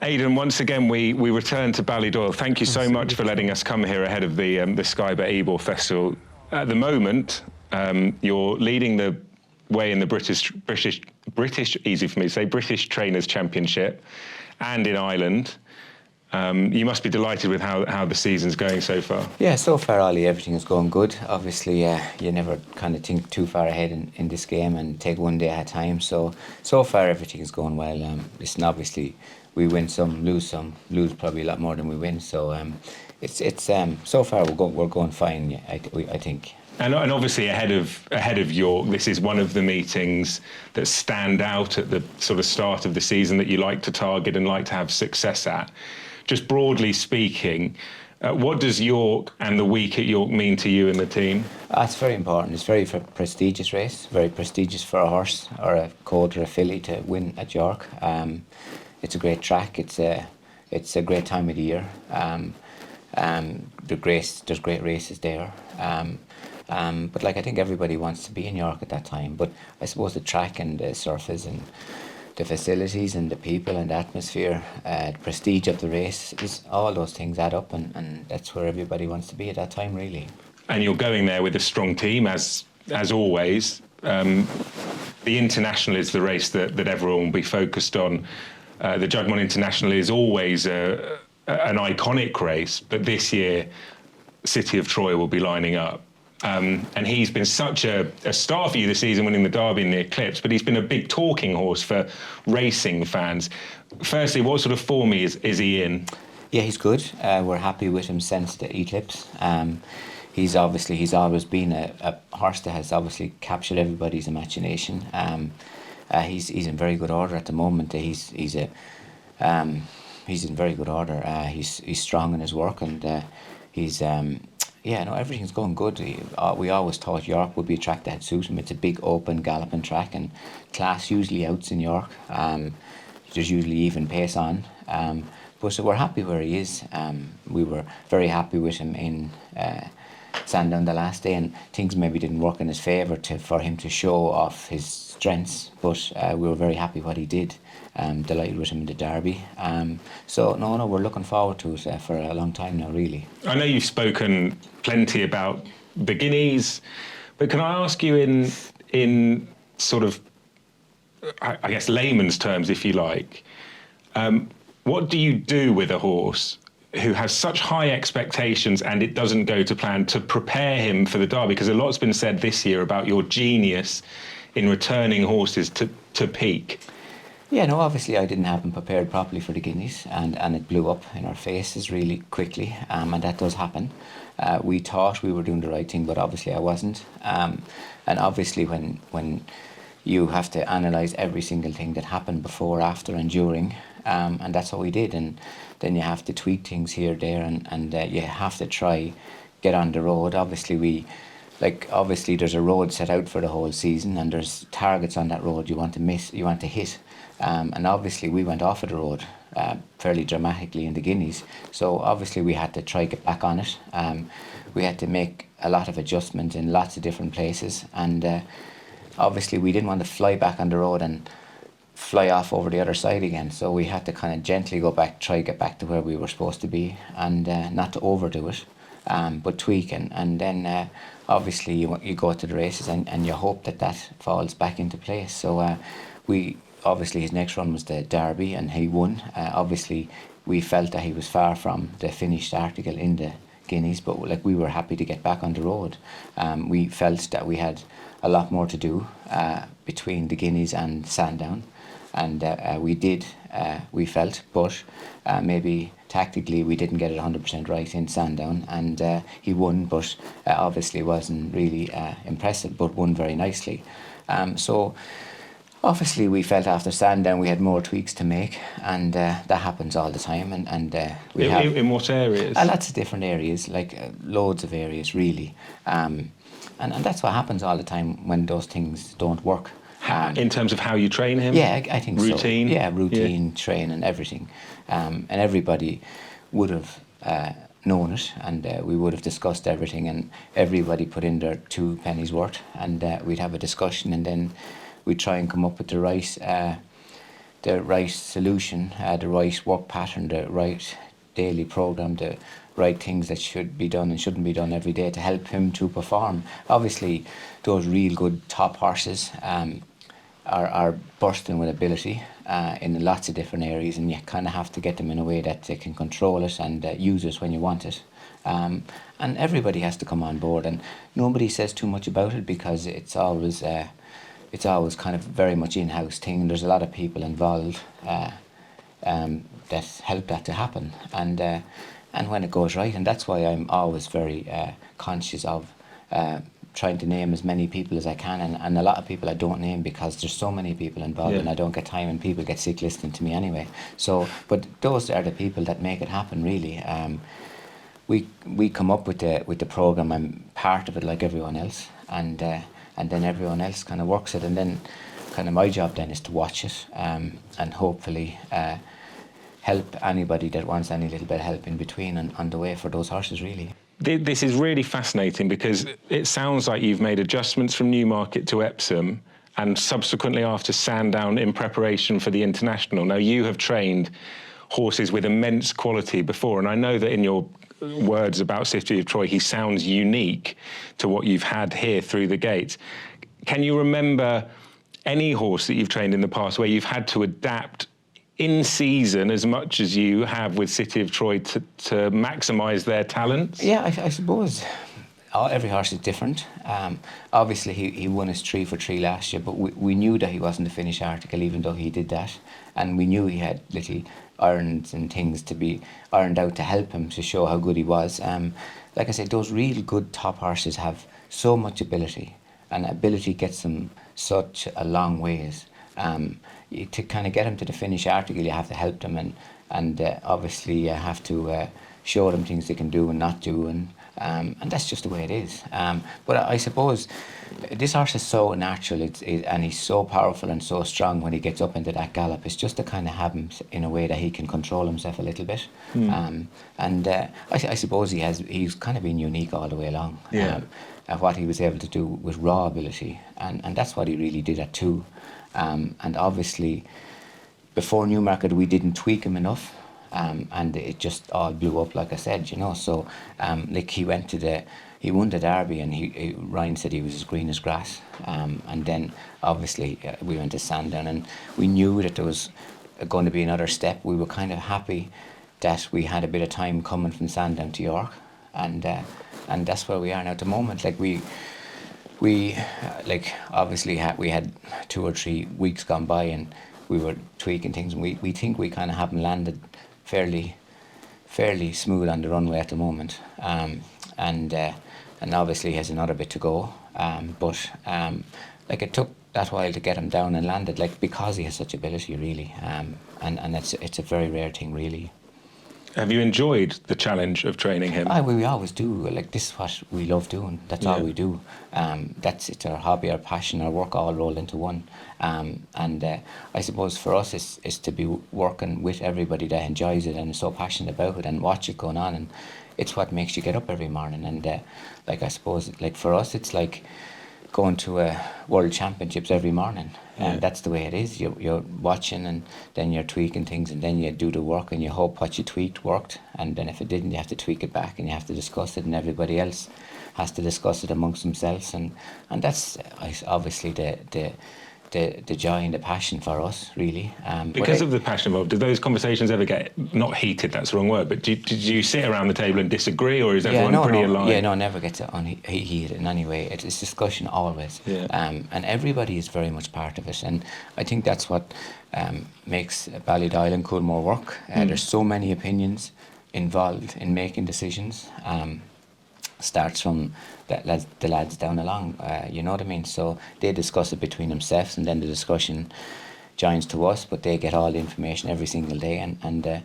Aidan, once again, we return to Ballydoyle. Thank you so much for letting us come here ahead of the Tiber Ebor Festival. At the moment, you're leading the way in the British, easy for me to say, British Trainers Championship and in Ireland. You must be delighted with how the season's going so far. Yeah, so far, Ollie, everything is going good. Obviously, you never kind of think too far ahead in this game and take one day at a time. So far, everything is going well. Listen, obviously, we win some, lose probably a lot more than we win. So it's so far we're going fine. Yeah, I think. And obviously ahead of York, this is one of the meetings that stand out at the sort of start of the season that you like to target and like to have success at. Just broadly speaking, what does York and the week at York mean to you and the team? It's very important. It's a very prestigious race, very prestigious for a horse or a colt or a filly to win at York. It's a great track. It's a great time of the year. There's great races there. But I think everybody wants to be in York at that time. But I suppose the track and the surface and the facilities and the people and the atmosphere, the prestige of the race, all those things add up, and that's where everybody wants to be at that time, really. And you're going there with a strong team, as always. The International is the race that everyone will be focused on. The Juddmonte International is always an iconic race, but this year, City of Troy will be lining up. And he's been such a star for you this season, winning the Derby in the Eclipse, but he's been a big talking horse for racing fans. Firstly, what sort of form is he in? Yeah, he's good. We're happy with him since the Eclipse. He's always been a horse that has obviously captured everybody's imagination. He's in very good order at the moment. He's in very good order. He's strong in his work, and everything's going good. We always thought York would be a track that suit him. It's a big, open, galloping track, and class usually outs in York. There's usually even pace on. But we're happy where he is. We were very happy with him in Sandown the last day, and things maybe didn't work in his favour for him to show off his strengths. But we were very happy what he did. Delighted with him in the Derby. We're looking forward to it for a long time now, really. I know you've spoken plenty about the Guineas, but can I ask you in sort of, I guess, layman's terms, if you like, what do you do with a horse who has such high expectations and it doesn't go to plan to prepare him for the Derby? Because a lot's been said this year about your genius in returning horses to peak. Yeah, no, obviously I didn't have them prepared properly for the Guineas, and it blew up in our faces really quickly, and that does happen. We thought we were doing the right thing, but obviously I wasn't. And obviously when you have to analyse every single thing that happened before, after and during, and that's what we did, and then you have to tweak things here, there, and you have to try get on the road. Obviously there's a road set out for the whole season, and there's targets on that road you want to hit. And obviously we went off of the road fairly dramatically in the Guineas, so obviously we had to try get back on it. We had to make a lot of adjustments in lots of different places, and obviously we didn't want to fly back on the road and fly off over the other side again, so we had to kind of gently go back, try get back to where we were supposed to be, and not to overdo it, but tweak, and then obviously you go to the races and you hope that falls back into place. So obviously his next run was the Derby, and he won. Obviously we felt that he was far from the finished article in the Guineas, but we were happy to get back on the road. We felt that we had a lot more to do between the Guineas and Sandown, and we did, we felt, but maybe tactically we didn't get it 100% right in Sandown, and he won, but obviously wasn't really impressive, but won very nicely. Obviously, we felt after Sandown we had more tweaks to make, and that happens all the time. And we have in what areas? Lots of different areas, loads of areas, really. And that's what happens all the time when those things don't work. In terms of how you train him? Yeah, I think routine? So. Yeah, routine, training, everything. And everybody would have known it, and we would have discussed everything, and everybody put in their 2 pennies worth, and we'd have a discussion, and then we'd try and come up with the right the right solution, the right work pattern, the right daily program, the right things that should be done and shouldn't be done every day to help him to perform. Obviously, those real good top horses are bursting with ability in lots of different areas, and you kind of have to get them in a way that they can control it and use it when you want it. And everybody has to come on board, and nobody says too much about it because it's always kind of very much in-house thing, and there's a lot of people involved that help that to happen, and when it goes right, and that's why I'm always very conscious of trying to name as many people as I can, and a lot of people I don't name because there's so many people involved, and I don't get time, and people get sick listening to me anyway. So, but those are the people that make it happen, really. We come up with the program. I'm part of it like everyone else, and then everyone else kind of works it, and then kind of my job then is to watch it and hopefully help anybody that wants any little bit of help in between and on the way for those horses, really. This is really fascinating because it sounds like you've made adjustments from Newmarket to Epsom and subsequently after Sandown in preparation for the International. Now, you have trained horses with immense quality before, and I know that in your words about City of Troy, he sounds unique to what you've had here through the gates. Can you remember any horse that you've trained in the past where you've had to adapt in season as much as you have with City of Troy to maximise their talents? Yeah, I suppose every horse is different. Obviously, he won his 3 for 3 last year, but we knew that he wasn't a finished article, even though he did that. And we knew he had little irons and things to be ironed out to help him to show how good he was. Like I said, those real good top horses have so much ability, and ability gets them such a long ways. To kind of get them to the finished article, you have to help them, and obviously you have to show them things they can do and not do, and that's just the way it is. But I suppose this horse is so natural, and he's so powerful and so strong when he gets up into that gallop. It's just to kind of have him in a way that he can control himself a little bit. I suppose he's kind of been unique all the way along. At what he was able to do with raw ability, and that's what he really did at 2. And obviously, before Newmarket, we didn't tweak him enough, and it just all blew up, like I said, you know. So, like he won the Derby, and Ryan said he was as green as grass. And then, obviously, we went to Sandown, and we knew that there was going to be another step. We were kind of happy that we had a bit of time coming from Sandown to York, and that's where we are now at the moment. Like we obviously we had 2 or 3 weeks gone by, and we were tweaking things, and we think we kind of haven't landed fairly smooth on the runway at the moment, and obviously he has another bit to go, but like it took that while to get him down and landed, like because he has such ability, really, and it's a very rare thing, really. Have you enjoyed the challenge of training him? We always do. Like, this is what we love doing. That's all we do. It's our hobby, our passion, our work all rolled into one. And I suppose for us is to be working with everybody that enjoys it and is so passionate about it and watch it going on. And it's what makes you get up every morning. And like, I suppose, like for us, it's like going to World Championships every morning. And that's the way it is. You're watching, and then you're tweaking things, and then you do the work, and you hope what you tweaked worked, and then if it didn't, you have to tweak it back, and you have to discuss it, and everybody else has to discuss it amongst themselves, and that's obviously the joy and the passion for us, really. Because of the passion involved, did those conversations ever get, not heated, that's the wrong word, but did you sit around the table and disagree, or is everyone pretty aligned? Yeah, no, never gets heated in any way. It's discussion always. And everybody is very much part of it. And I think that's what makes Ballydoyle and Coolmore work. There's so many opinions involved in making decisions. Starts from the lads down along, you know what I mean? So they discuss it between themselves, and then the discussion joins to us, but they get all the information every single day, and then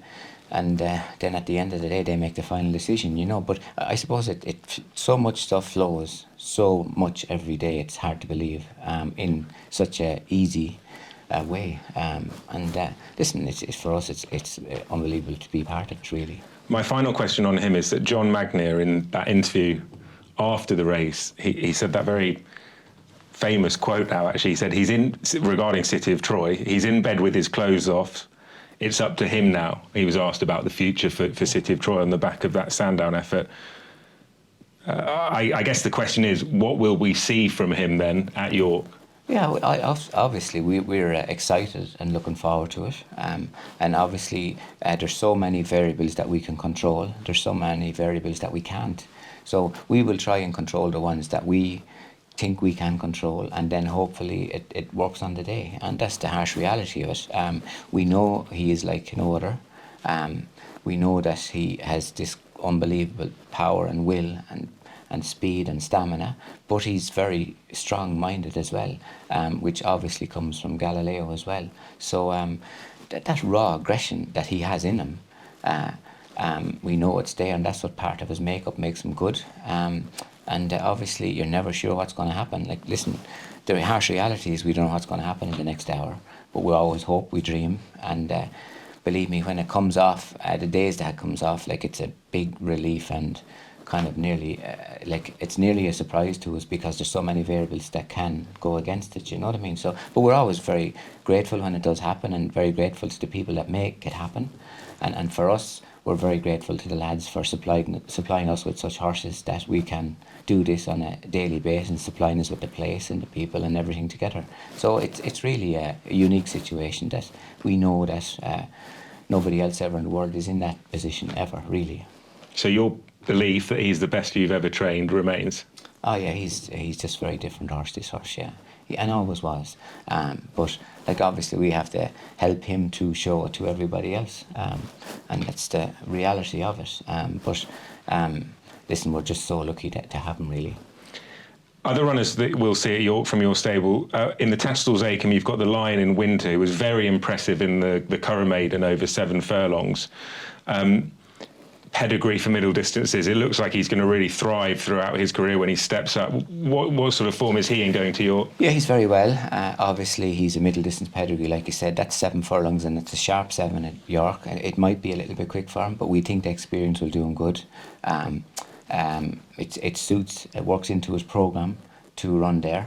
at the end of the day they make the final decision, you know. But I suppose it so much stuff flows so much every day, it's hard to believe, in such a easy way, and listen, it's for us, it's unbelievable to be part of it, really. My final question on him is that John Magnier, in that interview after the race, he said that very famous quote now, actually. He said regarding City of Troy, he's in bed with his clothes off. It's up to him now. He was asked about the future for City of Troy on the back of that Sandown effort. I guess the question is, what will we see from him then at York? Yeah, obviously we're excited and looking forward to it. And obviously there's so many variables that we can control. There's so many variables that we can't. So we will try and control the ones that we think we can control, and then hopefully it works on the day. And that's the harsh reality of it. We know he is like no other. We know that he has this unbelievable power and will and speed and stamina, but he's very strong-minded as well, which obviously comes from Galileo as well. So that raw aggression that he has in him, we know it's there, and that's what part of his makeup makes him good. And obviously you're never sure what's going to happen. Like, listen, the harsh reality is we don't know what's going to happen in the next hour, but we always hope, we dream, and believe me, when it comes off, the days that it comes off, like, it's a big relief and kind of nearly, it's nearly a surprise to us, because there's so many variables that can go against it, you know what I mean? So, but we're always very grateful when it does happen, and very grateful to the people that make it happen. And for us, we're very grateful to the lads for supplying us with such horses that we can do this on a daily basis, supplying us with the place and the people and everything together. So it's really a unique situation that we know that nobody else ever in the world is in that position ever, really. So your belief that he's the best you've ever trained remains? Oh yeah, he's just a very different horse, this horse, yeah. And always was. But like, obviously we have to help him to show it to everybody else. And that's the reality of it. But listen, we're just so lucky to have him, really. Other runners that we'll see at York from your stable, in the Tattersalls Acomb, you've got the Lion in Winter, who was very impressive in the Curragh Maiden over 7 furlongs. Pedigree for middle distances. It looks like he's going to really thrive throughout his career when he steps up. What sort of form is he in going to York? Yeah, he's very well. Obviously, he's a middle distance pedigree, like you said. That's 7 furlongs, and it's a sharp 7 at York. It might be a little bit quick for him, but we think the experience will do him good. It suits, it works into his programme to run there.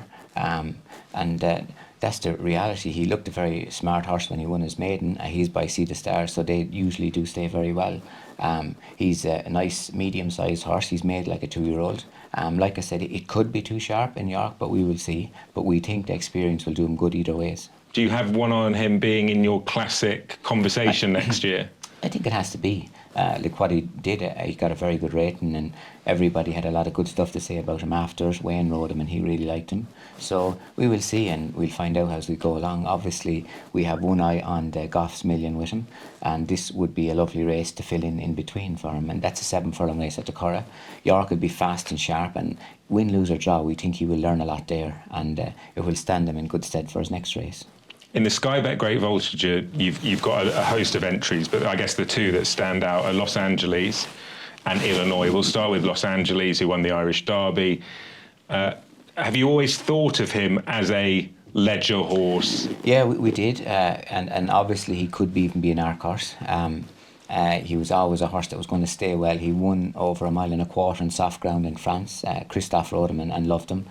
That's the reality. He looked a very smart horse when he won his maiden. He's by Sea the Stars, so they usually do stay very well. He's a nice medium-sized horse. He's made like a 2-year-old. Like I said, it could be too sharp in York, but we will see. But we think the experience will do him good either ways. Do you have one on him being in your classic conversation next year? I think it has to be. Like what he did, he got a very good rating, and everybody had a lot of good stuff to say about him after. Wayne rode him and he really liked him. So we will see, and we'll find out as we go along. Obviously, we have one eye on the Goff's Million with him, and this would be a lovely race to fill in between for him. And that's a 7 furlong race at the Curragh. York will be fast and sharp, and win, lose or draw, we think he will learn a lot there, and it will stand him in good stead for his next race. In the Sky Bet Great Voltigeur, you've got a host of entries, but I guess the two that stand out are Los Angeles and Illinois. We'll start with Los Angeles, who won the Irish Derby. Have you always thought of him as a ledger horse? Yeah, we did, and obviously he could even be an arc horse. He was always a horse that was going to stay well. He won over 1.25 miles in soft ground in France. Christophe rode him and loved him.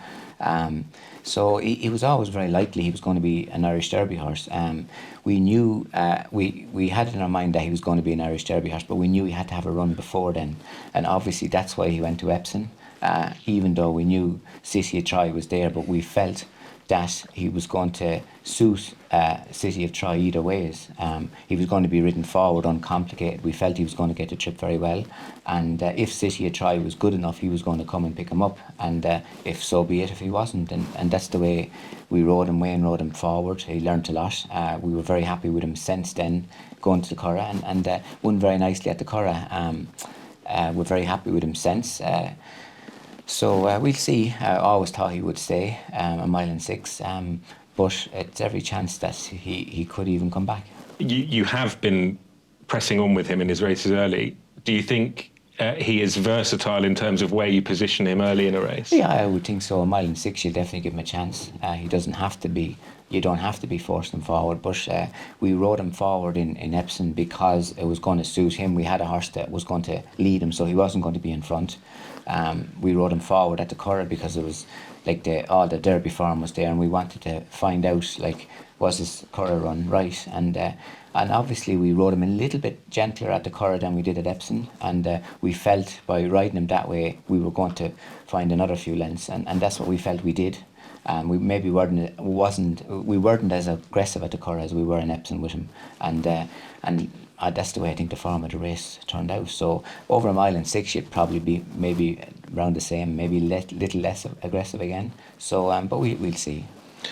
So he was always very likely he was going to be an Irish Derby horse. We knew, we had it in our mind that he was going to be an Irish Derby horse, but we knew he had to have a run before then. And obviously that's why he went to Epsom, even though we knew City of Troy was there, but we felt that he was going to suit City of Troy either ways. He was going to be ridden forward, uncomplicated. We felt he was going to get the trip very well. And if City of Troy was good enough, he was going to come and pick him up. And if so be it, if he wasn't. And that's the way we rode him. Wayne rode him forward. He learnt a lot. We were very happy with him since then, going to the Curragh, and won very nicely at the Curragh. We're very happy with him since. So we'll see. I always thought he would stay 1.6 miles, but it's every chance that he could even come back. You have been pressing on with him in his races early. Do you think he is versatile in terms of where you position him early in a race? Yeah, I would think so. 1.6 miles, you'll definitely give him a chance. He doesn't have to be you don't have to be forcing him forward. But we rode him forward in Epsom because it was going to suit him. We had a horse that was going to lead him, so he wasn't going to be in front. We rode him forward at the Curragh because it was like all the Derby form was there, and we wanted to find out, like, was this Curragh run right? And obviously we rode him a little bit gentler at the Curragh than we did at Epsom, and we felt by riding him that way we were going to find another few lengths, and that's what we felt we did. We maybe weren't as aggressive at the Curragh as we were in Epsom with him, and that's the way I think the form of the race turned out. So over a mile and 6, you'd probably be maybe around the same, maybe little less aggressive again. So, but we'll see.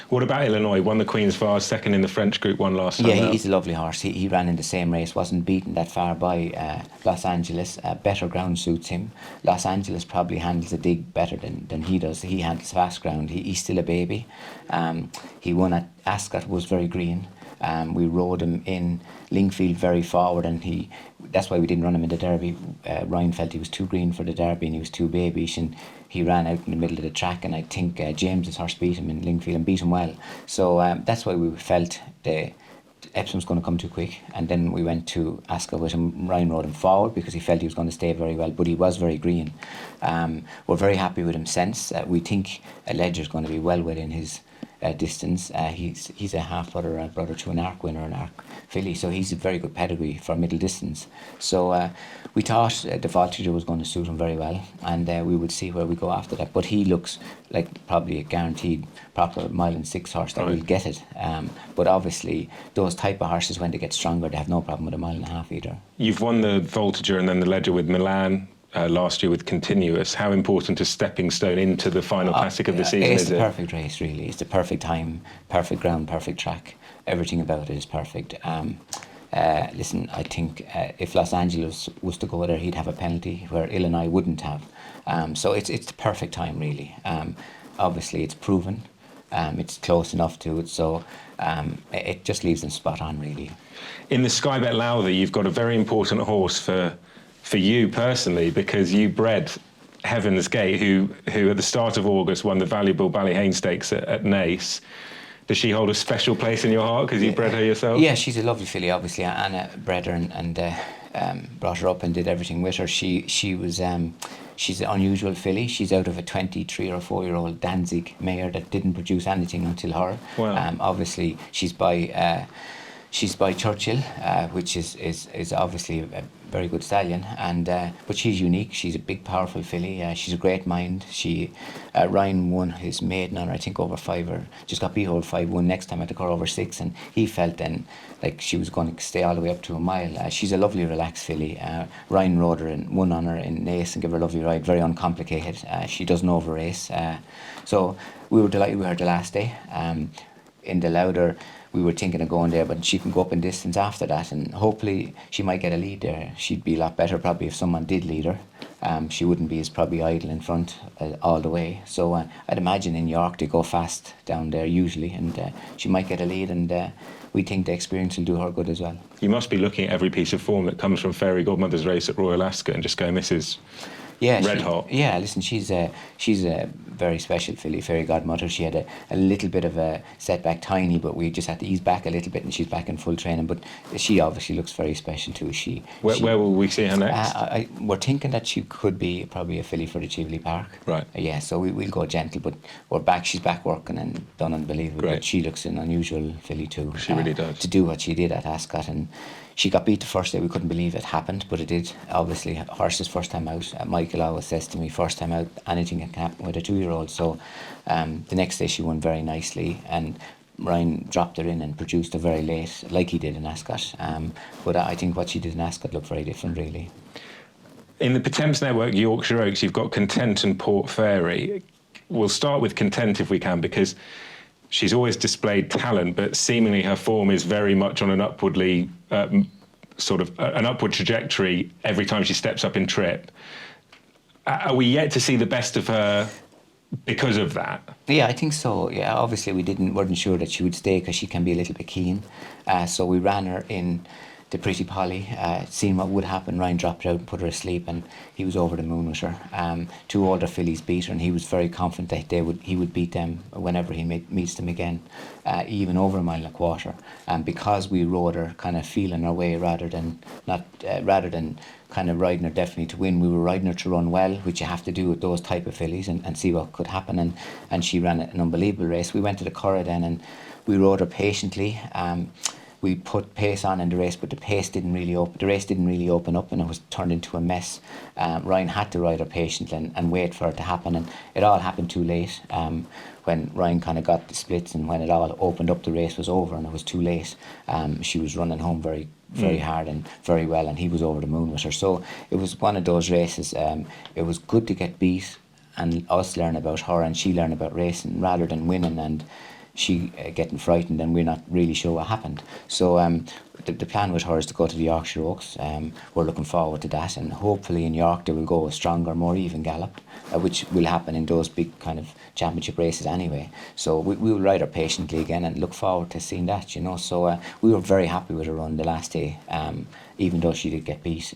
What about Illinois? Won the Queen's Vase, second in the French Group 1 last time. Yeah, he's a lovely horse. He ran in the same race, wasn't beaten that far by Los Angeles. Better ground suits him. Los Angeles probably handles a dig better than he does. He handles fast ground. He's still a baby. He won at Ascot, was very green. We rode him in Lingfield very forward, and that's why we didn't run him in the Derby. Ryan felt he was too green for the Derby and he was too babyish, and he ran out in the middle of the track, and I think James's horse beat him in Lingfield and beat him well. So that's why we felt Epsom's going to come too quick, and then we went to Ascot with him. Ryan rode him forward because he felt he was going to stay very well, but he was very green. We're very happy with him since. We think Ledger's going to be well within his distance. He's a half brother to an Arc winner, an Arc filly, so he's a very good pedigree for middle distance. So we thought the Voltigeur was going to suit him very well, and we would see where we go after that. But he looks like probably a guaranteed proper mile and 6 horse that will get it. But obviously those type of horses, when they get stronger, they have no problem with a mile and a half either. You've won the Voltigeur and then the Ledger with Milan. Last year with Continuous. How important a stepping stone into the final classic of the season is it? It's the perfect race, really. It's the perfect time, perfect ground, perfect track. Everything about it is perfect. Listen, I think if Los Angeles was to go there, he'd have a penalty where Illinois wouldn't have. So it's the perfect time, really. Obviously, it's proven. It's close enough to it, so it just leaves them spot on, really. In the Sky Bet Lowther, you've got a very important horse for you personally, because you bred Heaven's Gate, who at the start of August won the valuable Ballyhane Stakes at Naas. Does she hold a special place in your heart because you bred her yourself? Yeah, she's a lovely filly. Obviously, Anna bred her and brought her up and did everything with her. She's an unusual filly. She's out of a 23 or 4-year-old Danzig mare that didn't produce anything until her. Wow. Obviously, she's by Churchill, which is obviously a very good stallion, but she's unique. She's a big, powerful filly. She's a great mind. Ryan won his maiden on her, I think, over 5, or just got beat over 5-1 next time at the Curragh over 6, and he felt then like she was going to stay all the way up to a mile. She's a lovely, relaxed filly. Ryan rode her and won on her in Naas and gave her a lovely ride, very uncomplicated. She doesn't over race, so we were delighted with her the last day. In the Lowther, we were thinking of going there, but she can go up in distance after that, and hopefully she might get a lead there. She'd be a lot better probably if someone did lead her. She wouldn't be as probably idle in front all the way. So I'd imagine in York they go fast down there usually, and she might get a lead, and we think the experience will do her good as well. You must be looking at every piece of form that comes from Fairy Godmother's race at Royal Ascot and just going, this is red hot. Yeah, listen, she's a very special filly, Fairy Godmother. She had a little bit of a setback, tiny, but we just had to ease back a little bit, and she's back in full training. But she obviously looks very special too. Where will we see her next? We're thinking that she could be probably a filly for the Chivley Park. Right. Yeah, so we'll go gentle, but we're back. She's back working and done unbelievable. Great. But she looks an unusual filly too. She really does. To do what she did at Ascot, and she got beat the first day. We couldn't believe it happened, but it did. Obviously, horses first time out. Michael always says to me, first time out, anything can happen with a 2-year-old. So the next day she won very nicely, and Ryan dropped her in and produced her very late, like he did in Ascot. But I think what she did in Ascot looked very different, really. In the Potemps Network Yorkshire Oaks, you've got Content and Port Fairy. We'll start with Content if we can, because she's always displayed talent, but seemingly her form is very much on an upwardly an upward trajectory every time she steps up in trip. Are we yet to see the best of her because of that? Yeah, I think so. Yeah, obviously weren't sure that she would stay because she can be a little bit keen. So we ran her in the pretty Polly, seeing what would happen. Ryan dropped her out and put her asleep, and he was over the moon with her. Two older fillies beat her, and he was very confident that he would beat them whenever he meets them again, even over a mile and a quarter. And because we rode her kind of feeling our way rather than kind of riding her definitely to win, we were riding her to run well, which you have to do with those type of fillies, and see what could happen. And she ran an unbelievable race. We went to the Curragh then, and we rode her patiently. We put pace on in the race, but the race didn't really open up, and it was turned into a mess. Ryan had to ride her patiently and wait for it to happen, and it all happened too late. When Ryan kind of got the splits, and when it all opened up, the race was over, and it was too late. She was running home very hard and very well, and he was over the moon with her. So it was one of those races. It was good to get beat and us learn about her and she learn about racing rather than winning and she getting frightened and we're not really sure what happened. So the plan with her is to go to the Yorkshire Oaks. We're looking forward to that, and hopefully in York they will go a stronger, more even gallop, which will happen in those big kind of championship races anyway. So we will ride her patiently again and look forward to seeing that, you know. So we were very happy with her run the last day. Even though she did get beat,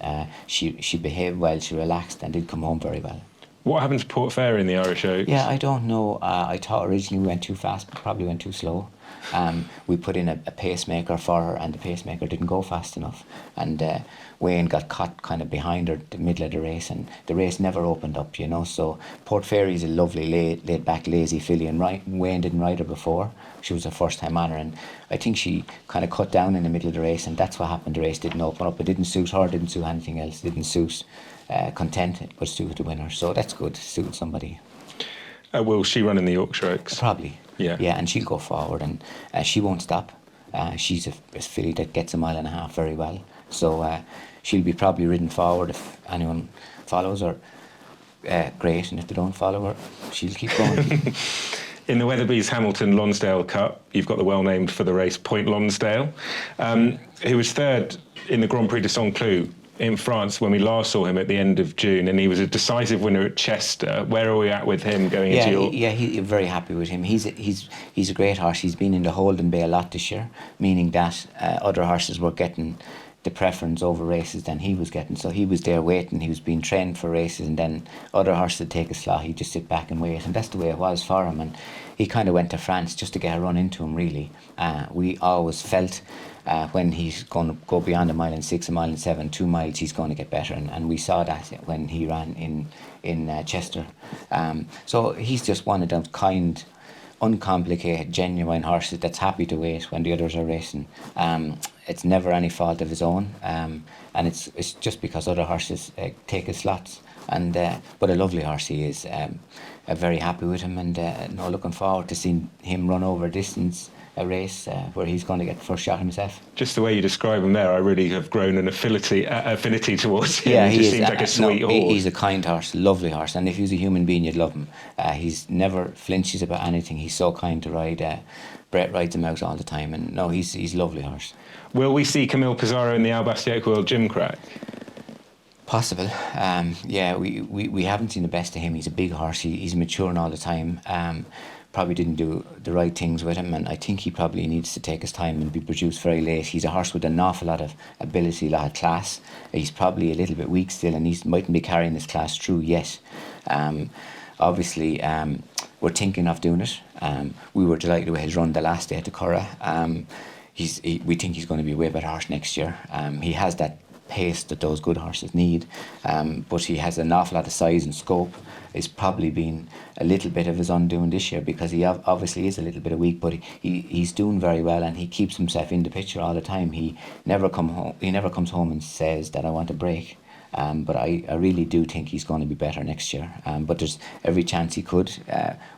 she behaved well, she relaxed and did come home very well. What happened to Port Fairy in the Irish Oaks? Yeah, I don't know. I thought originally we went too fast, but probably went too slow. We put in a pacemaker for her, and the pacemaker didn't go fast enough. And Wayne got caught kind of behind her the middle of the race, and the race never opened up, you know. So Port Fairy is a lovely, laid back, lazy filly, and Wayne didn't ride her before. She was her first time on her, and I think she kind of cut down in the middle of the race, and that's what happened. The race didn't open up. It didn't suit her, didn't suit anything else, it didn't suit Content, but suited the winner. So that's good, suited somebody. Will she run in the Yorkshire Oaks? Probably. Yeah, and she'll go forward, and she won't stop. She's a filly that gets a mile and a half very well, so she'll be probably ridden forward if anyone follows her. Great, and if they don't follow her, she'll keep going. In the Weatherby's Hamilton Lonsdale Cup, you've got the well-named for the race Point Lonsdale, who was third in the Grand Prix de Saint-Cloud in France when we last saw him at the end of June, and he was a decisive winner at Chester. Where are we at with him going into York? You're very happy with him. He's a great horse. He's been in the Holden Bay a lot this year, meaning that other horses were getting the preference over races than he was getting. So he was there waiting. He was being trained for races, and then other horses would take a slot. He'd just sit back and wait, and that's the way it was for him. And he kind of went to France just to get a run into him, really. We always felt when he's going to go beyond a mile and 6, a mile and 7, 2 miles, he's going to get better, and we saw that when he ran in Chester. So he's just one of them kind, uncomplicated, genuine horses that's happy to wait when the others are racing. It's never any fault of his own, and it's just because other horses take his slots. And but a lovely horse he is. Very happy with him, and looking forward to seeing him run over distance. A race where he's going to get the first shot himself. Just the way you describe him there, I really have grown an affinity towards him. Yeah, he just seems like a sweet horse. He's a kind horse, lovely horse, and if he was a human being, you'd love him. He's never flinches about anything. He's so kind to ride. Brett rides him out all the time, and no, he's a lovely horse. Will we see Camille Pizarro in the Albastierque World Gimcrack? Possible. We haven't seen the best of him. He's a big horse. He's maturing all the time. Probably didn't do the right things with him, and I think he probably needs to take his time and be produced very late. He's a horse with an awful lot of ability, a lot of class. He's probably a little bit weak still, and he mightn't be carrying his class through yet. Obviously, we're thinking of doing it. We were delighted with his run the last day at the Curragh. We think he's going to be a way better horse next year. He has that pace that those good horses need, but he has an awful lot of size and scope. It's probably been a little bit of his undoing this year because he obviously is a little bit weak, but he's doing very well, and he keeps himself in the picture all the time. He never comes home and says that I want a break. But I really do think he's going to be better next year. But there's every chance he could.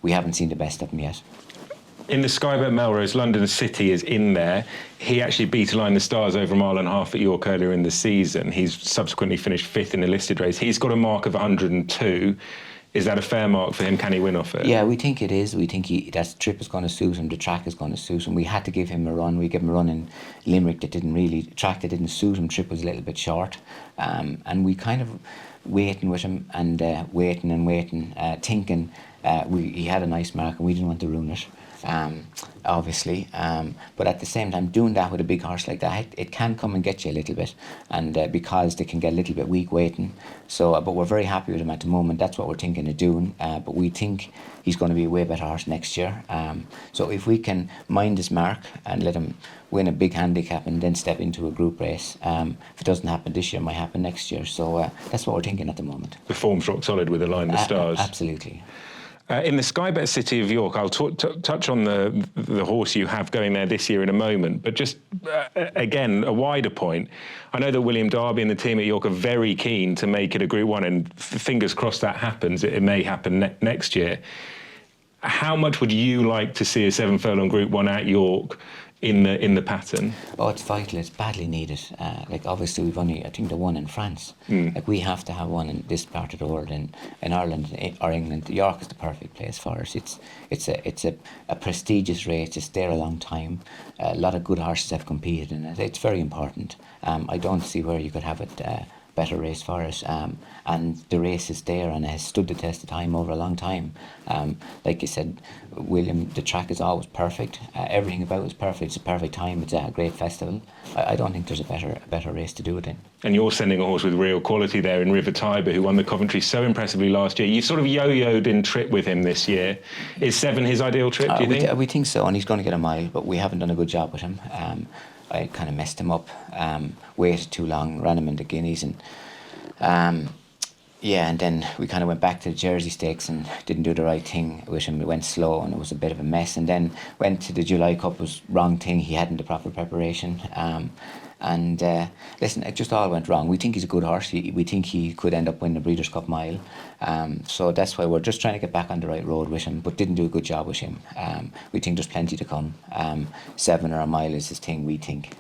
We haven't seen the best of him yet. In the Skybet Melrose, London City is in there. He actually beat Align the Stars over a mile and a half at York earlier in the season. He's subsequently finished 5th in the listed race. He's got a mark of 102. Is that a fair mark for him? Can he win off it? Yeah, we think it is. We think that trip is going to suit him. The track is going to suit him. We had to give him a run. We gave him a run in Limerick that didn't suit him. Trip was a little bit short. And we kind of waiting with him and waiting, thinking he had a nice mark and we didn't want to ruin it. obviously. But at the same time, doing that with a big horse like that, it can come and get you a little bit, and because they can get a little bit weak waiting. So, but we're very happy with him at the moment. That's what we're thinking of doing. But we think he's going to be a way better horse next year. So if we can mind his mark and let him win a big handicap and then step into a group race, if it doesn't happen this year, it might happen next year. So that's what we're thinking at the moment. The form's rock solid with Align the Stars. Absolutely. In the Sky Bet City of York, I'll touch on the horse you have going there this year in a moment, but just, again, a wider point. I know that William Darby and the team at York are very keen to make it a Group 1, and fingers crossed that happens. It may happen next year. How much would you like to see a 7 furlong Group 1 at York in the pattern? Oh, it's vital. It's badly needed. Like, obviously, we've only, I think, the one in France. Like, we have to have one in this part of the world, in Ireland or England. York is the perfect place for us. It's a prestigious race. It's there a long time. A lot of good horses have competed in it. It's very important. I don't see where you could have it better race for us, and the race is there and it has stood the test of time over a long time. Like you said, William, the track is always perfect. Everything about it is perfect. It's a perfect time. It's a great festival. I don't think there's a better race to do it in. And you're sending a horse with real quality there in River Tiber, who won the Coventry so impressively last year. You sort of yo-yoed in trip with him this year. Is 7 his ideal trip, do you think? We think so, and he's going to get a mile, but we haven't done a good job with him. I kind of messed him up, waited too long, ran him into Guineas, and and then we kind of went back to the Jersey Stakes and didn't do the right thing with him. It went slow and it was a bit of a mess, and then went to the July Cup, was wrong thing. He hadn't the proper preparation. Listen, it just all went wrong. We think he's a good horse. We think he could end up winning the Breeders' Cup Mile. So that's why we're just trying to get back on the right road with him, but didn't do a good job with him. We think there's plenty to come. 7 or a mile is his thing, we think.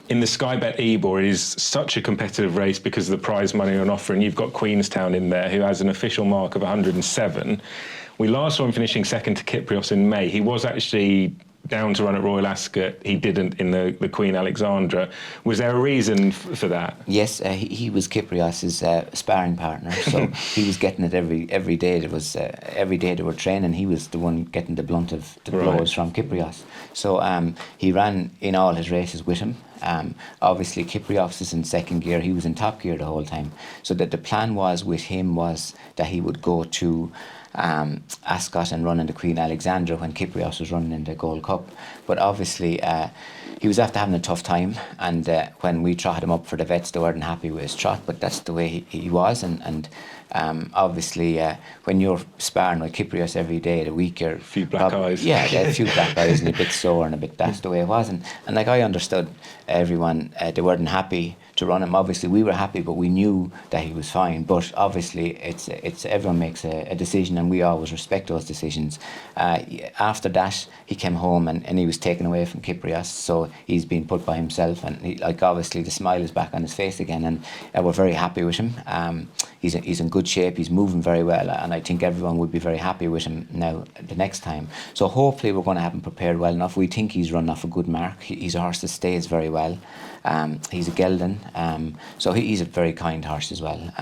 In the Sky Bet Ebor, it is such a competitive race because of the prize money on offer, and you've got Queenstown in there, who has an official mark of 107. We last saw him finishing second to Kyprios in May. He was actually down to run at Royal Ascot. He didn't in the Queen Alexandra. Was there a reason for that? Yes, he was Kyprios's sparring partner, so he was getting it every day. There was every day they were training. He was the one getting the blunt of the blows from Kyprios. So he ran in all his races with him. Obviously, Kyprios is in second gear. He was in top gear the whole time. So that the plan was with him was that he would go to Ascot and run in the Queen Alexandra when Kyprios was running in the Gold Cup. But obviously he was after having a tough time, and when we trotted him up for the vets, they weren't happy with his trot, but that's the way he was, and obviously when you're sparring with Kyprios every day, the week you're... A few black eyes. Yeah, a few black eyes and a bit sore and a bit, that's the way it was, and like I understood everyone, they weren't happy to run him. Obviously we were happy, but we knew that he was fine. But obviously it's everyone makes a decision, and we always respect those decisions. After that he came home and he was taken away from Kyprios, so he's been put by himself, and obviously the smile is back on his face again, and we're very happy with him. He's in good shape, he's moving very well, and I think everyone would be very happy with him now the next time. So hopefully we're going to have him prepared well enough. We think he's run off a good mark. He's a horse that stays very well. He's a gelding, so he's a very kind horse as well.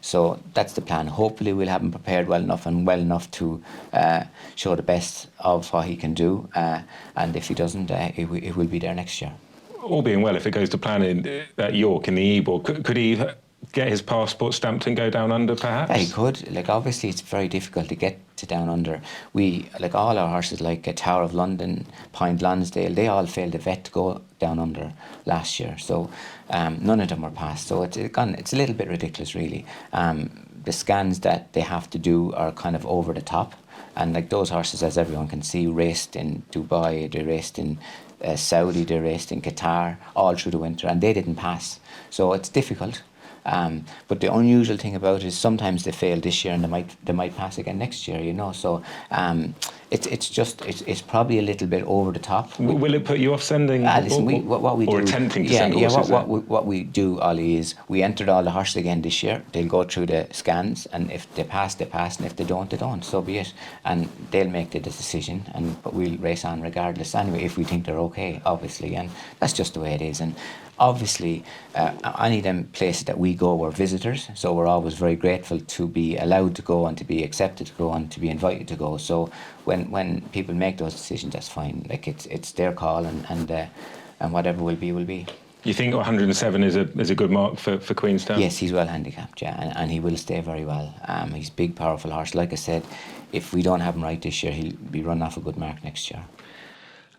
So that's the plan. Hopefully we'll have him prepared well enough to show the best of what he can do, and if he doesn't, it will be there next year. All being well, if it goes to plan at York in the Ebor, could he get his passport stamped and go down under, perhaps? Yeah, he could. Like, obviously it's very difficult to get to down under. We, like all our horses, like Tower of London, Point Lonsdale, they all failed the vet to go down under last year, so none of them were passed, so it's a little bit ridiculous really. The scans that they have to do are kind of over the top, and like those horses, as everyone can see, raced in Dubai, they raced in Saudi, they raced in Qatar all through the winter, and they didn't pass, so it's difficult. But the unusual thing about it is sometimes they fail this year and they might pass again next year, you know. So it's probably a little bit over the top. Will it put you off sending? Listen, what we do, attempting to send horses? What we do, Ollie, is we entered all the horses again this year. They'll go through the scans, and if they pass, they pass, and if they don't, they don't. So be it, and they'll make the decision. But we'll race on regardless anyway if we think they're okay, obviously, and that's just the way it is. And obviously, any of them places that we we go, we're visitors, so we're always very grateful to be allowed to go and to be accepted to go and to be invited to go. So when people make those decisions, that's fine. Like it's their call, and whatever will be will be. You think 107 is a good mark for Queenstown? Yes, he's well handicapped, yeah, and he will stay very well. He's a big, powerful horse. Like I said, if we don't have him right this year, he'll be running off a good mark next year.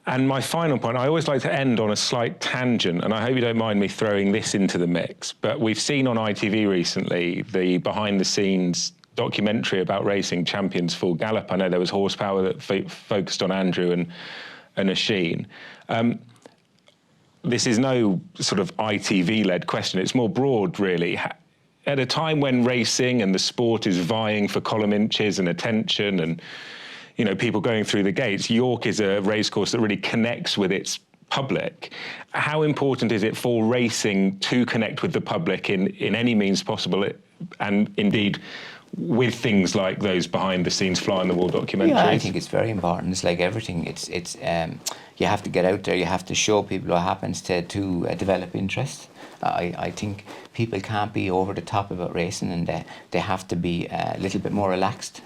And my final point, I always like to end on a slight tangent, and I hope you don't mind me throwing this into the mix, but we've seen on ITV recently the behind-the-scenes documentary about racing Champions Full Gallop. I know there was Horsepower that focused on Andrew and Oisin. This is no sort of ITV-led question, it's more broad, really. At a time when racing and the sport is vying for column inches and attention and people going through the gates, York is a racecourse that really connects with its public. How important is it for racing to connect with the public in any means possible, and indeed with things like those behind-the-scenes fly-on-the-wall documentaries? Yeah, I think it's very important. It's like everything. It's you have to get out there. You have to show people what happens to develop interest. I think people can't be over the top about racing, and they have to be a little bit more relaxed.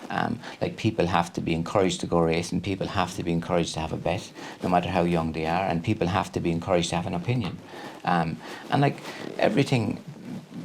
Like people have to be encouraged to go racing. People have to be encouraged to have a bet, no matter how young they are, and people have to be encouraged to have an opinion. And like everything,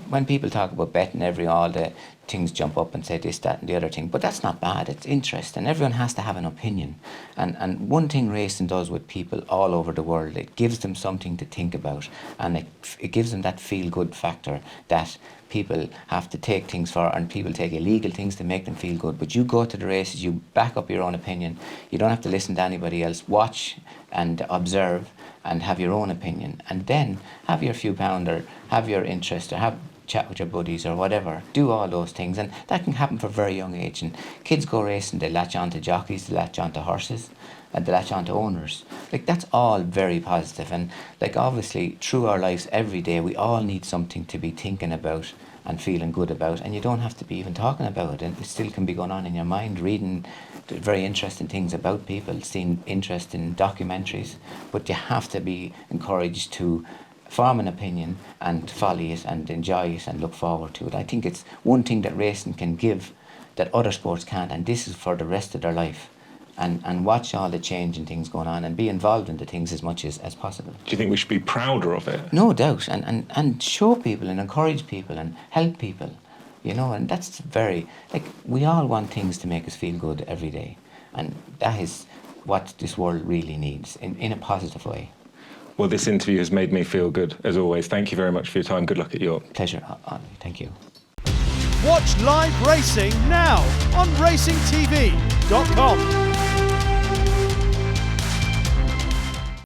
when people talk about betting, all the things jump up and say this, that and the other thing, but that's not bad. It's interest, and everyone has to have an opinion. And one thing racing does with people all over the world, it gives them something to think about, and it gives them that feel-good factor that people have to take things for, and people take illegal things to make them feel good. But you go to the races, you back up your own opinion. You don't have to listen to anybody else. Watch and observe and have your own opinion, and then have your few pounder, have your interest, or have chat with your buddies or whatever. Do all those things, and that can happen for a very young age. And kids go racing, they latch on to jockeys, they latch on to horses, and they latch on to owners. Like that's all very positive. And like obviously through our lives every day we all need something to be thinking about and feeling good about, and you don't have to be even talking about it, and it still can be going on in your mind, reading very interesting things about people, seeing interest in documentaries, but you have to be encouraged to form an opinion and follow it and enjoy it and look forward to it. I think it's one thing that racing can give that other sports can't, and this is for the rest of their life. And watch all the change and things going on and be involved in the things as much as possible. Do you think we should be prouder of it? No doubt, and show people and encourage people and help people, and that's very, like, we all want things to make us feel good every day, and that is what this world really needs in a positive way. Well, this interview has made me feel good, as always. Thank you very much for your time. Good luck at York. Pleasure. Thank you. Watch live racing now on racingtv.com.